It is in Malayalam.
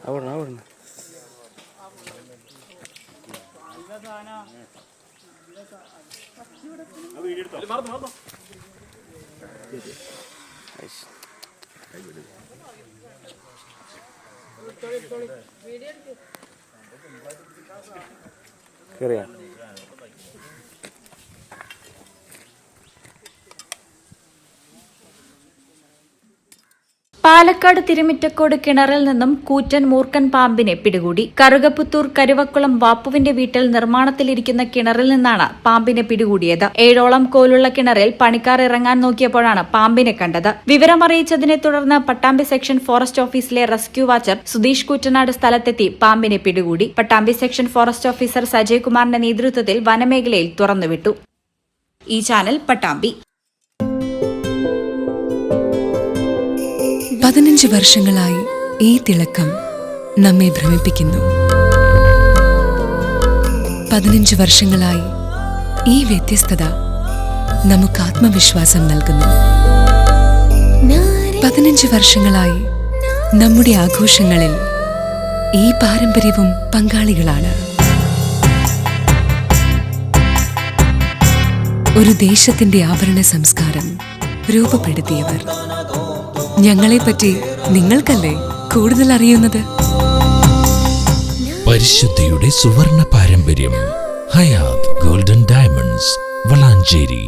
അവിടുന്ന് കേറിയാ പാലക്കാട് തിരുമിറ്റക്കോട് കിണറിൽ നിന്നും കൂറ്റൻ മൂർഖൻ പാമ്പിനെ പിടികൂടി. കറുകപ്പുത്തൂർ കരുവക്കുളം വാപ്പുവിന്റെ വീട്ടിൽ നിർമ്മാണത്തിലിരിക്കുന്ന കിണറിൽ നിന്നാണ് പാമ്പിനെ പിടികൂടിയത്. 7ഓളം കോലുള്ള കിണറിൽ പണിക്കാർ ഇറങ്ങാൻ നോക്കിയപ്പോഴാണ് പാമ്പിനെ കണ്ടത്. വിവരമറിയിച്ചതിനെ തുടർന്ന് പട്ടാമ്പി സെക്ഷൻ ഫോറസ്റ്റ് ഓഫീസിലെ റെസ്ക്യൂ വാച്ചർ സുധീഷ് കൂറ്റനാട് സ്ഥലത്തെത്തി പാമ്പിനെ പിടികൂടി. Pattambi section forest officer Sajay കുമാറിന്റെ നേതൃത്വത്തിൽ വനമേഖലയിൽ തുറന്നുവിട്ടു. ഈ ചാനൽ പട്ടാമ്പി. 15 വർഷങ്ങളായി ഈ തിളക്കം നമ്മെ ഭ്രമിപ്പിക്കുന്നു. 15 വർഷങ്ങളായി ഈ വ്യത്യസ്തത നമുക്ക് ആത്മവിശ്വാസം നൽകുന്നു. 15 വർഷങ്ങളായി നമ്മുടെ ആഘോഷങ്ങളിൽ ഈ പാരമ്പര്യവും പങ്കാളികളാണ്. ഒരു ദേശത്തിന്റെ ആഭരണ സംസ്കാരം രൂപപ്പെടുത്തിയവർ. ഞങ്ങളെപ്പറ്റി നിങ്ങൾക്കല്ലേ കൂടുതൽ അറിയുന്നത്? പരിശുദ്ധിയുടെ സുവർണ പാരമ്പര്യം. Hayath Golden Diamonds, Valanchery.